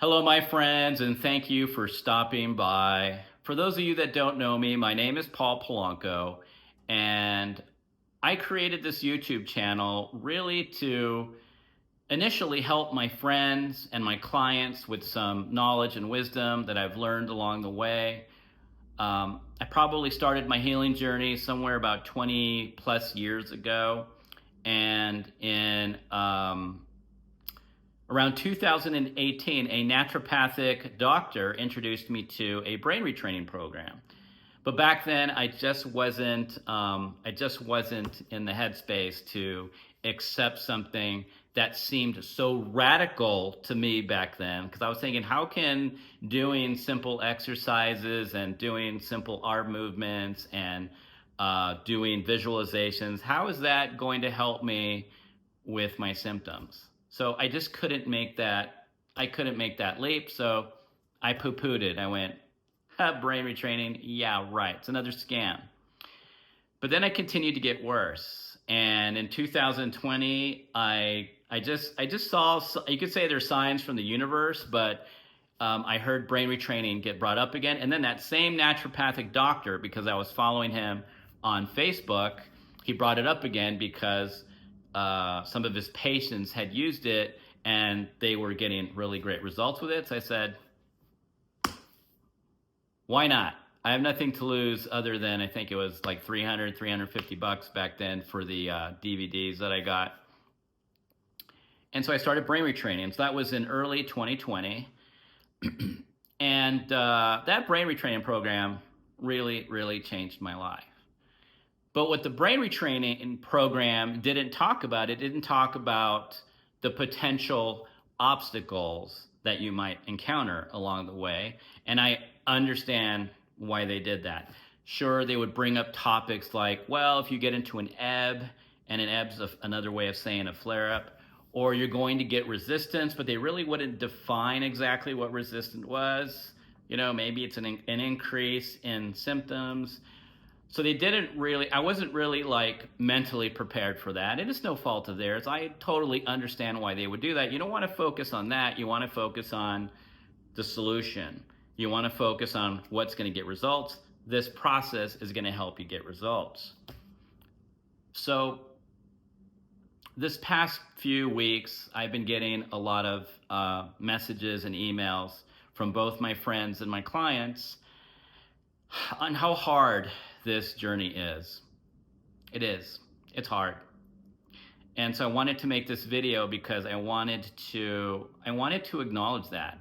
Hello, my friends, and thank you for stopping by. For those of you that don't know me, my name is Paul Polanco, and I created this YouTube channel really to initially help my friends and my clients with some knowledge and wisdom that I've learned along the way. I probably started my healing journey somewhere about 20 plus years ago, and in around 2018, a naturopathic doctor introduced me to a brain retraining program. But back then, I just wasn't in the headspace to accept something that seemed so radical to me back then. Because I was thinking, how can doing simple exercises and doing simple arm movements and doing visualizations, how is that going to help me with my symptoms? So I just couldn't make that. I couldn't make that leap. So I poo-pooed it. I went, brain retraining. Yeah, right. It's another scam. But then I continued to get worse. And in 2020, I just saw, you could say there's signs from the universe, but I heard brain retraining get brought up again. And then that same naturopathic doctor, because I was following him on Facebook, he brought it up again because some of his patients had used it and they were getting really great results with it. So I said, why not? I have nothing to lose other than I think it was like $350 back then for the DVDs that I got. And so I started brain retraining. So that was in early 2020. And that brain retraining program really, really changed my life. But what the brain retraining program didn't talk about, it didn't talk about the potential obstacles that you might encounter along the way. And I understand why they did that. Sure, they would bring up topics like, well, if you get into an ebb, and an ebb's another way of saying a flare-up, or you're going to get resistance, but they really wouldn't define exactly what resistance was. You know, maybe it's an increase in symptoms. So they didn't really, I wasn't really like mentally prepared for that. It is no fault of theirs. I totally understand why they would do that. You don't want to focus on that. You want to focus on the solution. You want to focus on what's going to get results. This process is going to help you get results. So this past few weeks, I've been getting a lot of messages and emails from both my friends and my clients on how hard this journey is. It is. It's hard. And so I wanted to make this video because I wanted to acknowledge that.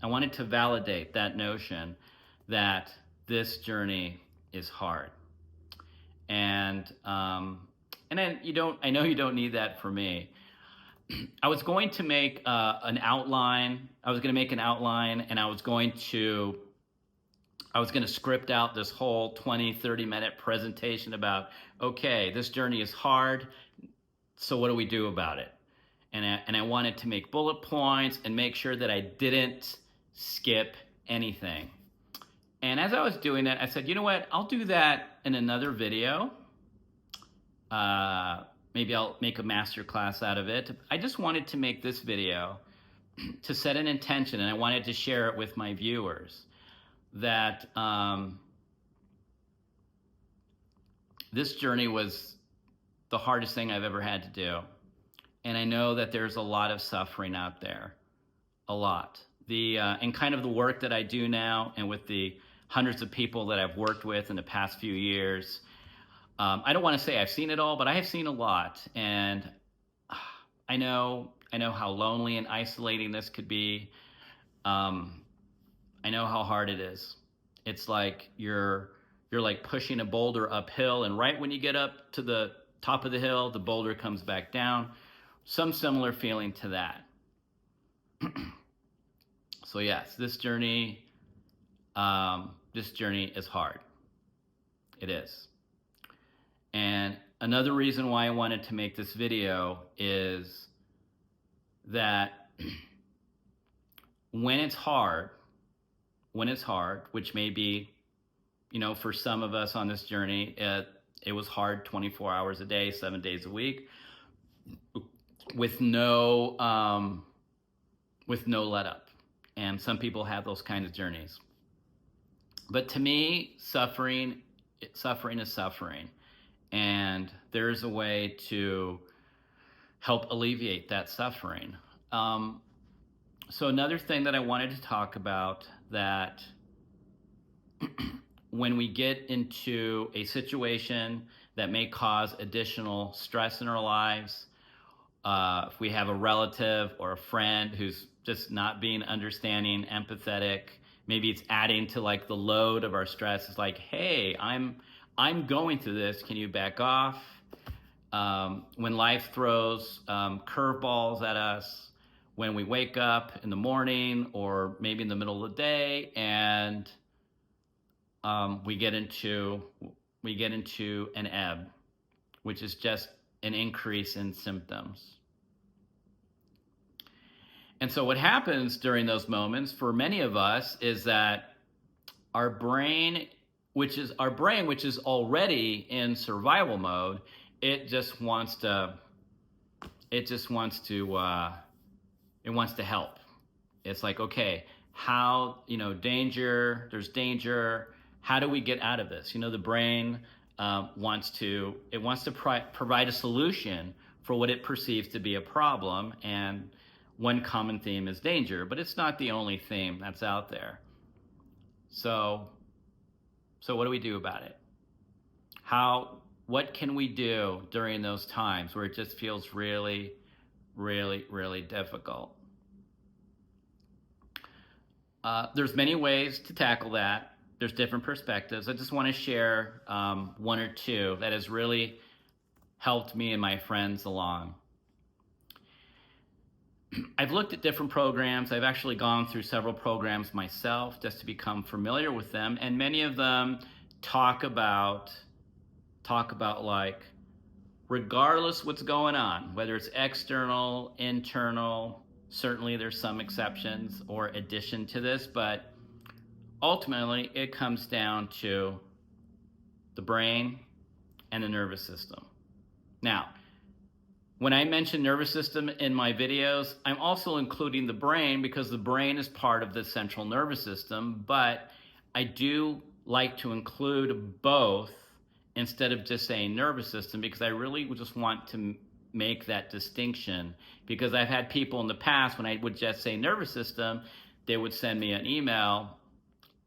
I wanted to validate that notion that this journey is hard. And then I know you don't need that for me. I was going to make an outline. I was going to make an outline, and I was going to script out this whole 20-30 minute presentation about, okay, this journey is hard, so what do we do about it? And I wanted to make bullet points and make sure that I didn't skip anything. And as I was doing that, I said, you know what, I'll do that in another video. Maybe I'll make a master class out of it. I just wanted to make this video to set an intention, and I wanted to share it with my viewers that this journey was the hardest thing I've ever had to do. And I know that there's a lot of suffering out there, a lot. And kind of the work that I do now, and with the hundreds of people that I've worked with in the past few years, I don't want to say I've seen it all, but I have seen a lot. And I know how lonely and isolating this could be. I know how hard it is. It's like you're like pushing a boulder uphill, and right when you get up to the top of the hill, the boulder comes back down. Some similar feeling to that. So yes, this journey is hard. It is. And another reason why I wanted to make this video is that when it's hard, which may be, for some of us on this journey, it was hard 24 hours a day, 7 days a week, with no let up. And some people have those kinds of journeys. But to me, suffering is suffering. And there's a way to help alleviate that suffering. So another thing that I wanted to talk about, that when we get into a situation that may cause additional stress in our lives, if we have a relative or a friend who's just not being understanding, empathetic, maybe it's adding to like the load of our stress. It's like, hey, I'm going through this. Can you back off? When life throws curveballs at us, when we wake up in the morning or maybe in the middle of the day, and we get into an ebb, which is just an increase in symptoms. And so what happens during those moments for many of us is that our brain, which is already in survival mode, it wants to help. It's like, okay, there's danger. How do we get out of this? The brain wants to provide a solution for what it perceives to be a problem. And one common theme is danger, but it's not the only theme that's out there. So what do we do about it? What can we do during those times where it just feels really, really, really difficult? There's many ways to tackle that. There's different perspectives. I just want to share one or two that has really helped me and my friends along. I've looked at different programs. I've actually gone through several programs myself just to become familiar with them, and many of them talk about like, regardless what's going on, whether it's external, internal, certainly there's some exceptions or addition to this, but ultimately it comes down to the brain and the nervous system. Now, when I mention nervous system in my videos, I'm also including the brain because the brain is part of the central nervous system, but I do like to include both instead of just saying nervous system, because I really just want to make that distinction. Because I've had people in the past, when I would just say nervous system, they would send me an email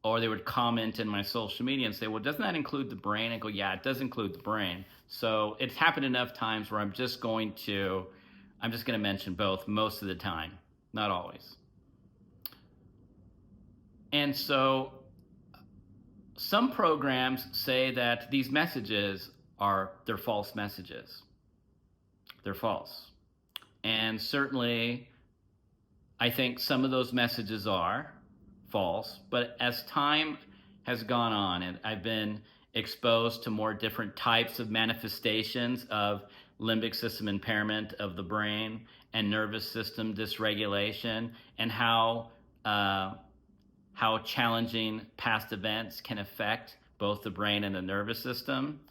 or they would comment in my social media and say, well, doesn't that include the brain? I go, yeah, it does include the brain. So it's happened enough times where I'm just going to mention both most of the time, not always. And so some programs say that these messages they're false messages. They're false. And certainly, I think some of those messages are false, but as time has gone on and I've been exposed to more different types of manifestations of limbic system impairment of the brain and nervous system dysregulation, and how challenging past events can affect both the brain and the nervous system.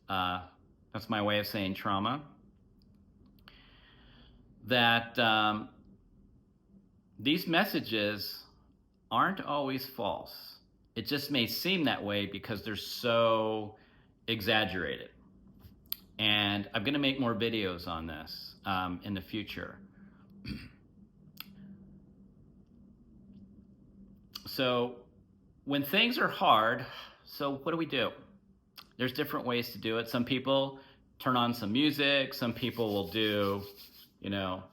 That's my way of saying trauma. That these messages aren't always false. It just may seem that way because they're so exaggerated. And I'm going to make more videos on this in the future. So when things are hard, so what do? There's different ways to do it. Some people turn on some music. Some people will do, they'll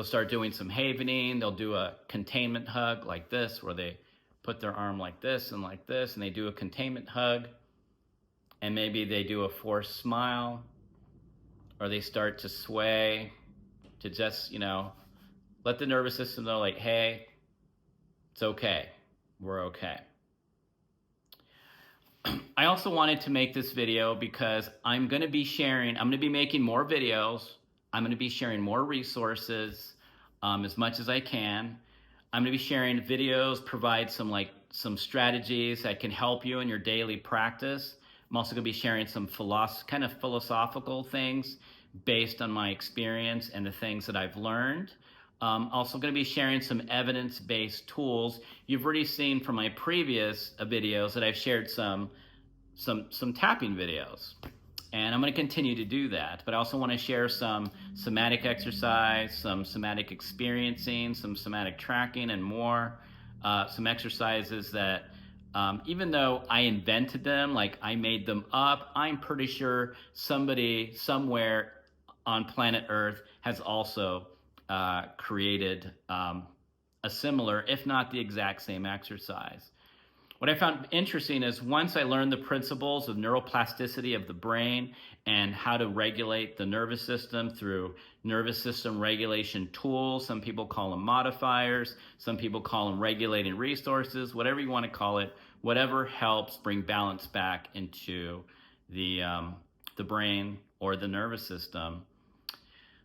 start doing some havening. They'll do a containment hug like this, where they put their arm like this, and they do a containment hug. And maybe they do a forced smile, or they start to sway to just, let the nervous system know, like, hey, it's okay. We're okay. I also wanted to make this video because I'm going to be making more videos. I'm going to be sharing more resources as much as I can. I'm going to be sharing videos, provide some strategies that can help you in your daily practice. I'm also going to be sharing some kind of philosophical things based on my experience and the things that I've learned. Also going to be sharing some evidence-based tools. You've already seen from my previous videos that I've shared some tapping videos. And I'm going to continue to do that. But I also want to share some somatic exercise, some somatic experiencing, some somatic tracking, and more. Some exercises that, even though I invented them, like I made them up, I'm pretty sure somebody somewhere on planet Earth has also created a similar, if not the exact same exercise. What I found interesting is once I learned the principles of neuroplasticity of the brain and how to regulate the nervous system through nervous system regulation tools, some people call them modifiers, some people call them regulating resources, whatever you want to call it, whatever helps bring balance back into the brain or the nervous system.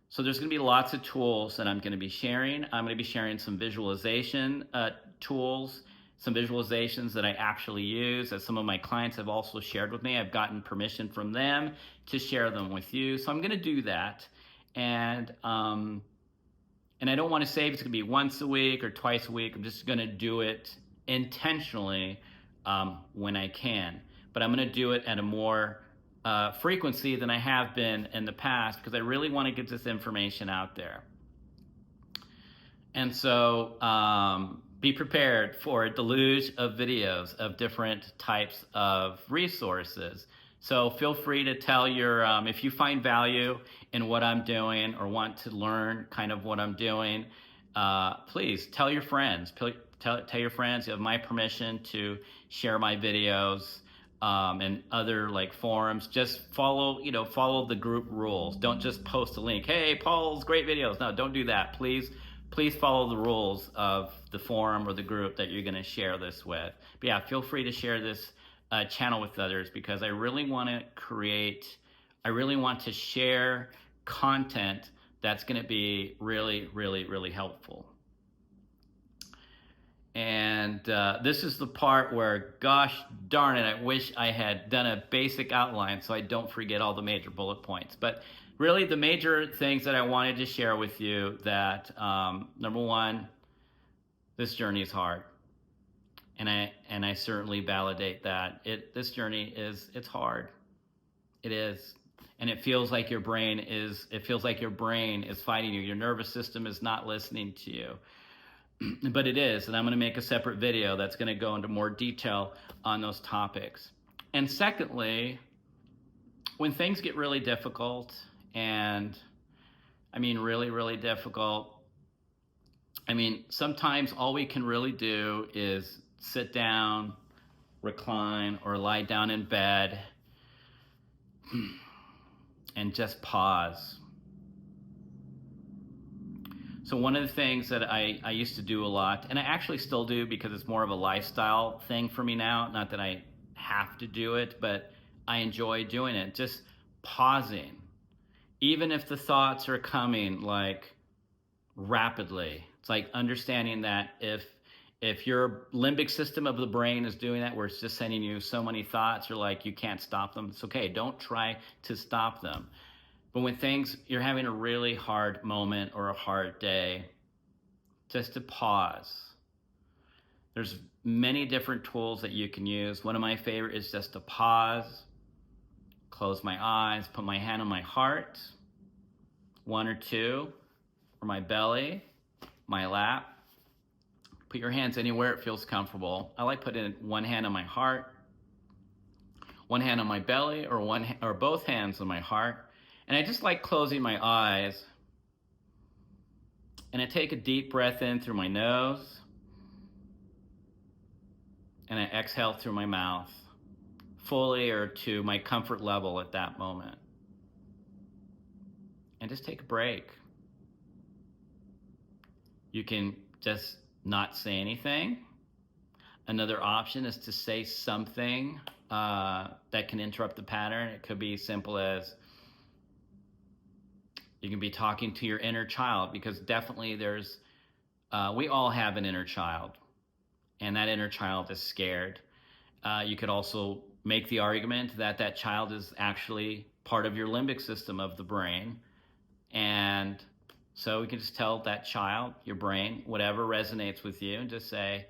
So there's going to be lots of tools that I'm going to be sharing. I'm going to be sharing some visualization tools, some visualizations that I actually use, that some of my clients have also shared with me. I've gotten permission from them to share them with you. So I'm going to do that. And I don't want to say if it's going to be once a week or twice a week. I'm just going to do it intentionally when I can. But I'm going to do it at a more frequency than I have been in the past because I really want to get this information out there. And so be prepared for a deluge of videos of different types of resources. So feel free to tell your, if you find value in what I'm doing or want to learn kind of what I'm doing, please tell your friends. Tell your friends you have my permission to share my videos and other like forums. Just follow the group rules. Don't just post a link. Hey, Paul's great videos. No, don't do that. Please follow the rules of the forum or the group that you're going to share this with. But yeah, feel free to share this channel with others because I really want to share content that's going to be really, really, really helpful. And this is the part where, gosh darn it, I wish I had done a basic outline so I don't forget all the major bullet points. But really the major things that I wanted to share with you that, number one, this journey is hard. And I certainly validate that. This journey it's hard. It is. And it feels like your brain is fighting you. Your nervous system is not listening to you. But it is, and I'm going to make a separate video that's going to go into more detail on those topics. And secondly, when things get really difficult, and I mean really, really difficult, I mean, sometimes all we can really do is sit down, recline, or lie down in bed and just pause. So one of the things that I used to do a lot, and I actually still do because it's more of a lifestyle thing for me now, not that I have to do it, but I enjoy doing it, just pausing. Even if the thoughts are coming like rapidly, it's like understanding that if your limbic system of the brain is doing that, where it's just sending you so many thoughts, you're like, you can't stop them. It's okay, don't try to stop them. But when you're having a really hard moment or a hard day, just to pause. There's many different tools that you can use. One of my favorite is just to pause, close my eyes, put my hand on my heart, one or two, or my belly, my lap. Put your hands anywhere it feels comfortable. I like putting one hand on my heart, one hand on my belly, or both hands on my heart. And I just like closing my eyes. And I take a deep breath in through my nose. And I exhale through my mouth, fully or to my comfort level at that moment. And just take a break. You can just not say anything. Another option is to say something that can interrupt the pattern. It could be simple as, you can be talking to your inner child, because definitely we all have an inner child, and that inner child is scared. You could also make the argument that that child is actually part of your limbic system of the brain. And So we can just tell that child, your brain, whatever resonates with you, and just say,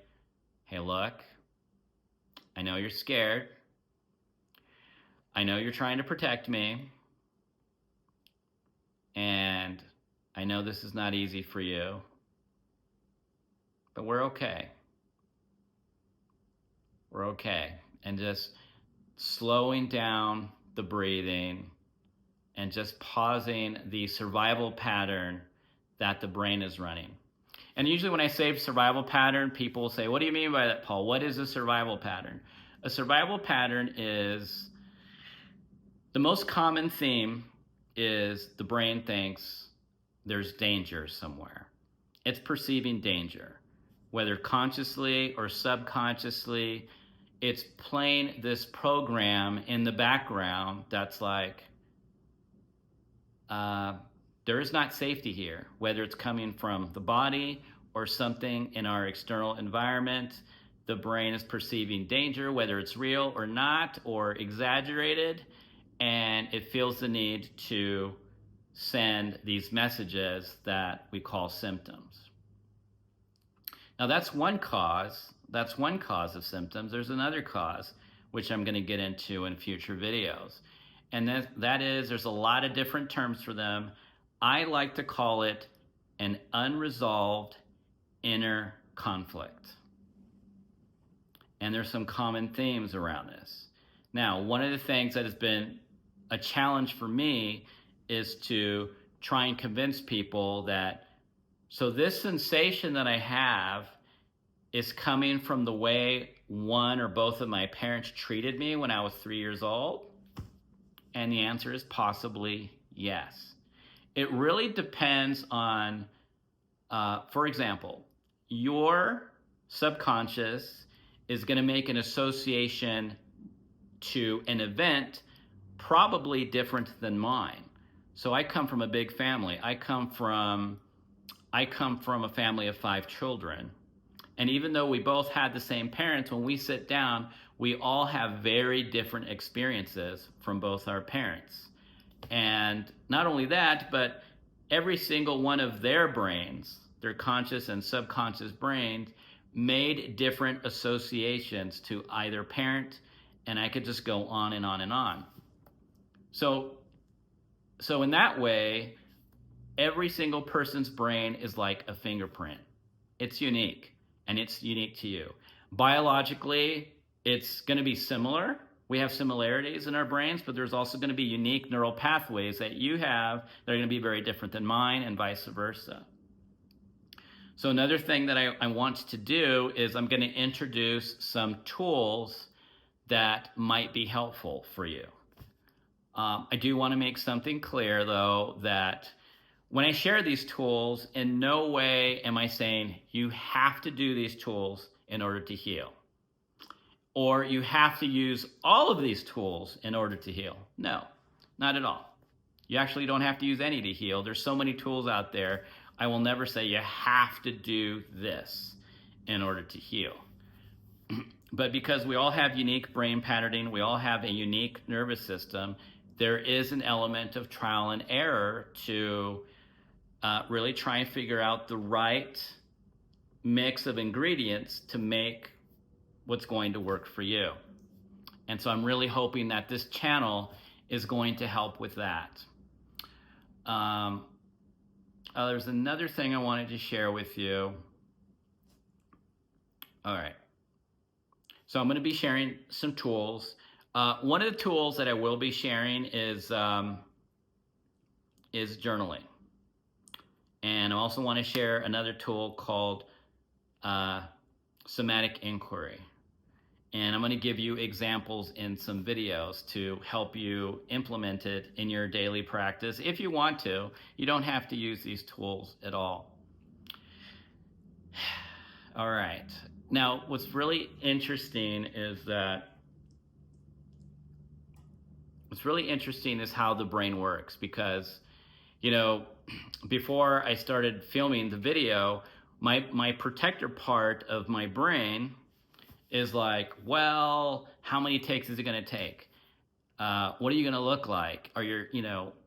hey, look, I know you're scared. I know you're trying to protect me. And I know this is not easy for you, but we're okay. We're okay. And just slowing down the breathing and just pausing the survival pattern that the brain is running. And usually when I say survival pattern, people will say, what do you mean by that, Paul? What is a survival pattern? A survival pattern is, the most common theme is the brain thinks there's danger somewhere. It's perceiving danger, whether consciously or subconsciously. It's playing this program in the background that's like, there is not safety here, whether it's coming from the body or something in our external environment. The brain is perceiving danger, whether it's real or not, or exaggerated, and it feels the need to send these messages that we call symptoms. Now that's one cause. That's one cause of symptoms. There's another cause, which I'm going to get into in future videos. And that is, there's a lot of different terms for them. I like to call it an unresolved inner conflict. And there's some common themes around this. Now, one of the things that has been a challenge for me is to try and convince people that, so this sensation that I have is coming from the way one or both of my parents treated me when I was 3 years old? And the answer is possibly yes. It really depends on, for example, your subconscious is going to make an association to an event probably different than mine. So I come from a big family. I come from a family of 5 children. And even though we both had the same parents, when we sit down, we all have very different experiences from both our parents. And not only that, but every single one of their brains, their conscious and subconscious brains, made different associations to either parent, and I could just go on and on and on. So in that way, every single person's brain is like a fingerprint. It's unique, and it's unique to you. Biologically, it's going to be similar. We have similarities in our brains, but there's also going to be unique neural pathways that you have that are going to be very different than mine, and vice versa. So another thing that I want to do is I'm going to introduce some tools that might be helpful for you. I do want to make something clear, though, that when I share these tools, in no way am I saying you have to do these tools in order to heal, or you have to use all of these tools in order to heal. No, not at all. You actually don't have to use any to heal. There's so many tools out there. I will never say you have to do this in order to heal. But because we all have unique brain patterning, we all have a unique nervous system, there is an element of trial and error to really try and figure out the right mix of ingredients to make what's going to work for you. And so I'm really hoping that this channel is going to help with that. There's another thing I wanted to share with you. All right. So I'm going to be sharing some tools. One of the tools that I will be sharing is journaling. And I also want to share another tool called somatic inquiry. And I'm going to give you examples in some videos to help you implement it in your daily practice. If you want to, you don't have to use these tools at all. All right. Now, what's really interesting is how the brain works, because, you know, before I started filming the video, my protector part of my brain is like, well, how many takes is it going to take? What are you going to look like?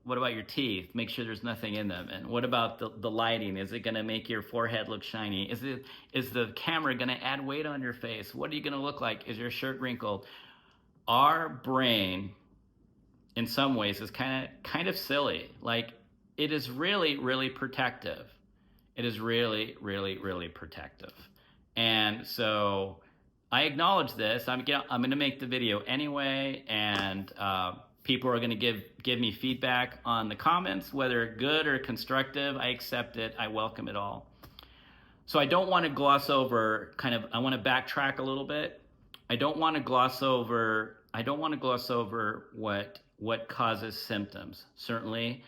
what about your teeth? Make sure there's nothing in them. And what about the lighting? Is it going to make your forehead look shiny? Is the camera going to add weight on your face? What are you going to look like? Is your shirt wrinkled? Our brain, in some ways, is kind of silly. Like, it is really, really protective. It is really, really, really protective. And so I acknowledge this. I'm going to make the video anyway, and people are going to give me feedback on the comments, whether good or constructive. I accept it. I welcome it all. So I don't want to gloss over I want to backtrack a little bit. I don't want to gloss over what causes symptoms. Certainly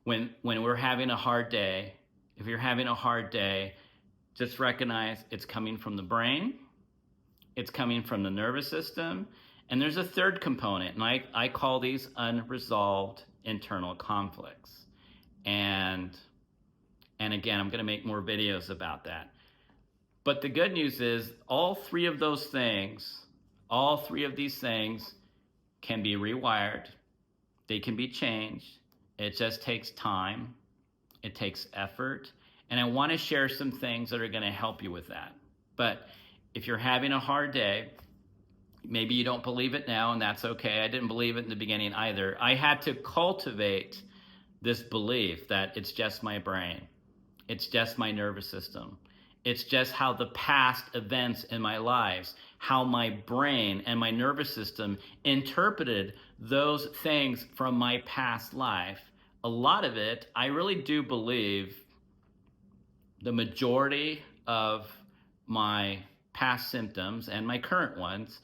when we're having a hard day, if you're having a hard day, just recognize it's coming from the brain, it's coming from the nervous system, and there's a third component, and I call these unresolved internal conflicts. And again, I'm going to make more videos about that. But the good news is all three of these things can be rewired. They can be changed. It just takes time. It takes effort. And I want to share some things that are going to help you with that. But if you're having a hard day, maybe you don't believe it now, and that's okay. I didn't believe it in the beginning either. I had to cultivate this belief that it's just my brain. It's just my nervous system. It's just how the past events in my lives, how my brain and my nervous system interpreted those things from my past life. A lot of it, I really do believe the majority of my past symptoms and my current ones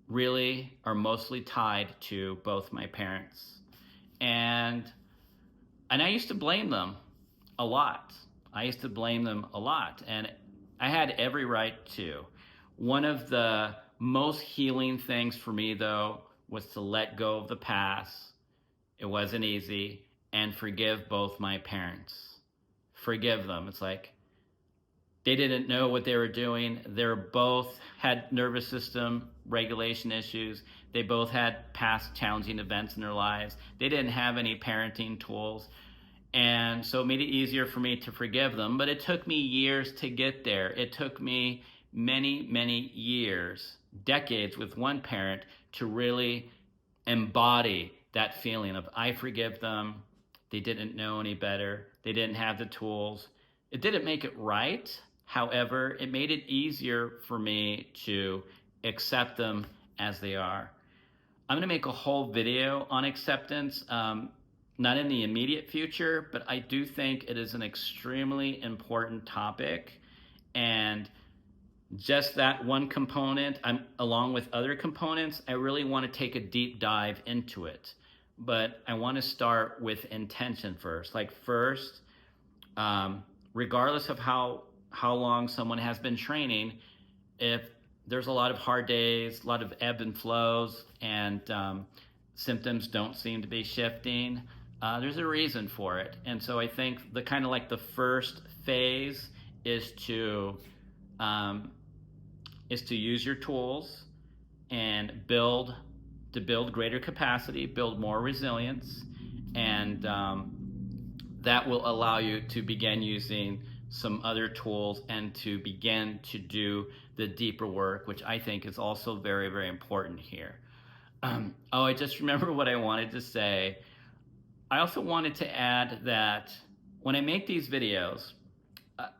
really are mostly tied to both my parents. And I used to blame them a lot. And I had every right to. One of the most healing things for me, though, was to let go of the past. It wasn't easy. And forgive both my parents. Forgive them. It's like they didn't know what they were doing. They both had nervous system regulation issues. They both had past challenging events in their lives. They didn't have any parenting tools. And so it made it easier for me to forgive them. But it took me years to get there. It took me many, many years, decades with one parent to really embody that feeling of I forgive them. They didn't know any better. They didn't have the tools. It didn't make it right. However, it made it easier for me to accept them as they are. I'm going to make a whole video on acceptance, not in the immediate future, but I do think it is an extremely important topic. And just that one component, along with other components, I really want to take a deep dive into it. But I want to start with intention first. Like first, regardless of how long someone has been training, if there's a lot of hard days, a lot of ebb and flows, and symptoms don't seem to be shifting, there's a reason for it. And so I think the first phase is to use your tools and build greater capacity, build more resilience, and that will allow you to begin using some other tools and to begin to do the deeper work, which I think is also very, very important here. I just remember what I wanted to say. I also wanted to add that when I make these videos,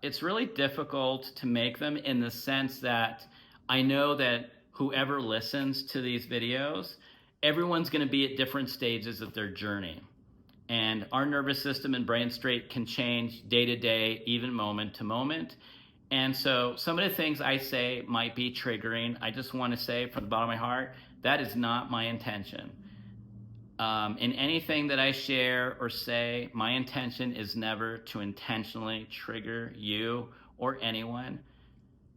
it's really difficult to make them in the sense that I know that whoever listens to these videos, everyone's going to be at different stages of their journey. And our nervous system and brain state can change day to day, even moment to moment. And so some of the things I say might be triggering. I just want to say from the bottom of my heart, that is not my intention. In anything that I share or say, my intention is never to intentionally trigger you or anyone.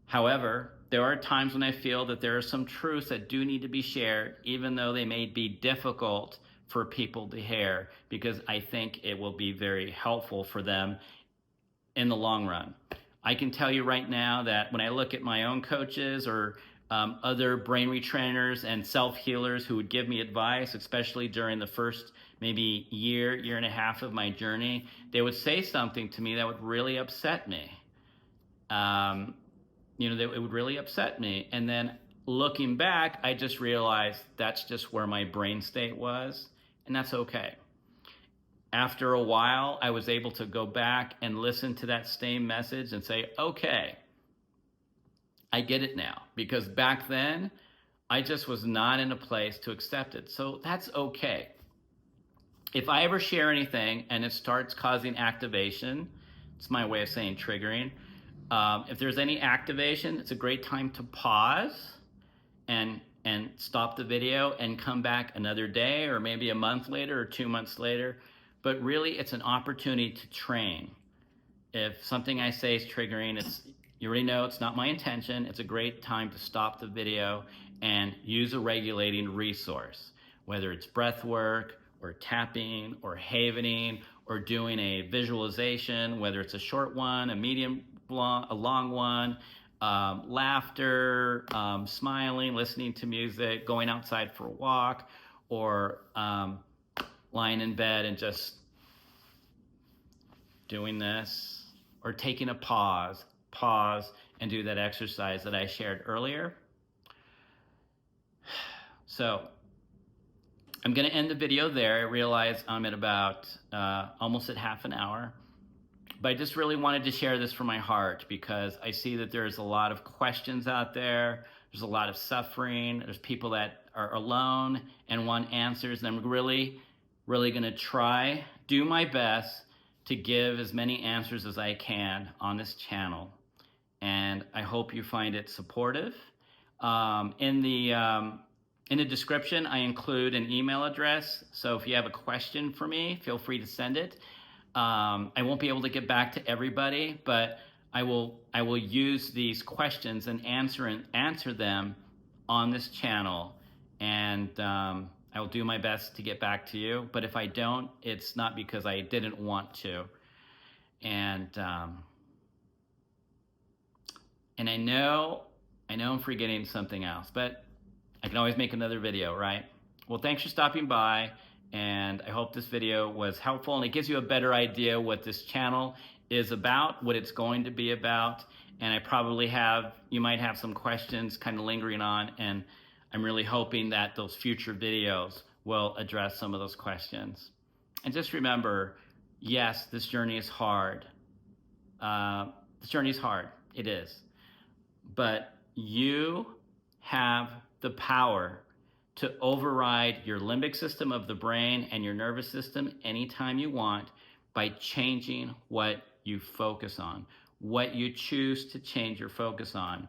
However, there are times when I feel that there are some truths that do need to be shared, even though they may be difficult for people to hear, because I think it will be very helpful for them in the long run. I can tell you right now that when I look at my own coaches or other brain retrainers and self-healers who would give me advice, especially during the first maybe year and a half of my journey. They would say something to me that would really upset me. It would really upset me. And then looking back, I just realized that's just where my brain state was, and that's okay. After a while, I was able to go back and listen to that same message and say, okay, I get it now, because back then I just was not in a place to accept it. So that's okay. If I ever share anything and it starts causing activation, it's my way of saying triggering. If there's any activation, it's a great time to pause and stop the video and come back another day or maybe a month later or 2 months later. But really, it's an opportunity to train. If something I say is triggering, you already know it's not my intention. It's a great time to stop the video and use a regulating resource, whether it's breath work or tapping or havening or doing a visualization, whether it's a short one, a medium, a long one, laughter, smiling, listening to music, going outside for a walk, or lying in bed and just doing this, or taking a pause and do that exercise that I shared earlier. So I'm going to end the video there. I realize I'm at about almost at half an hour, but I just really wanted to share this from my heart, because I see that there's a lot of questions out there. There's a lot of suffering. There's people that are alone and want answers, and I'm really going to do my best to give as many answers as I can on this channel. And I hope you find it supportive. In the description, I include an email address. So if you have a question for me, feel free to send it. I won't be able to get back to everybody, but I will use these questions and answer them on this channel. And I will do my best to get back to you. But if I don't, it's not because I didn't want to. And I know I'm forgetting something else, but I can always make another video, right? Well, thanks for stopping by, and I hope this video was helpful and it gives you a better idea what this channel is about, what it's going to be about. And you might have some questions kind of lingering on, and I'm really hoping that those future videos will address some of those questions. And just remember, yes, this journey is hard. This journey is hard, it is. But you have the power to override your limbic system of the brain and your nervous system anytime you want by changing what you focus on, what you choose to change your focus on.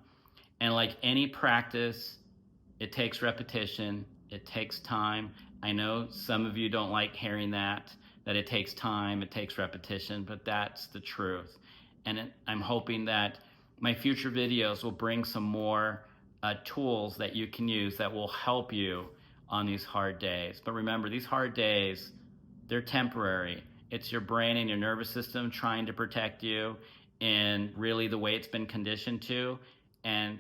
And like any practice, it takes repetition, it takes time. I know some of you don't like hearing that it takes time, it takes repetition, but that's the truth. And I'm hoping that my future videos will bring some more tools that you can use that will help you on these hard days. But remember, these hard days, they're temporary. It's your brain and your nervous system trying to protect you in really the way it's been conditioned to. And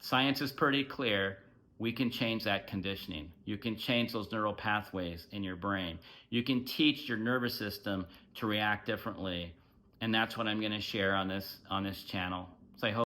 science is pretty clear. We can change that conditioning. You can change those neural pathways in your brain. You can teach your nervous system to react differently. And that's what I'm going to share on this channel. So I hope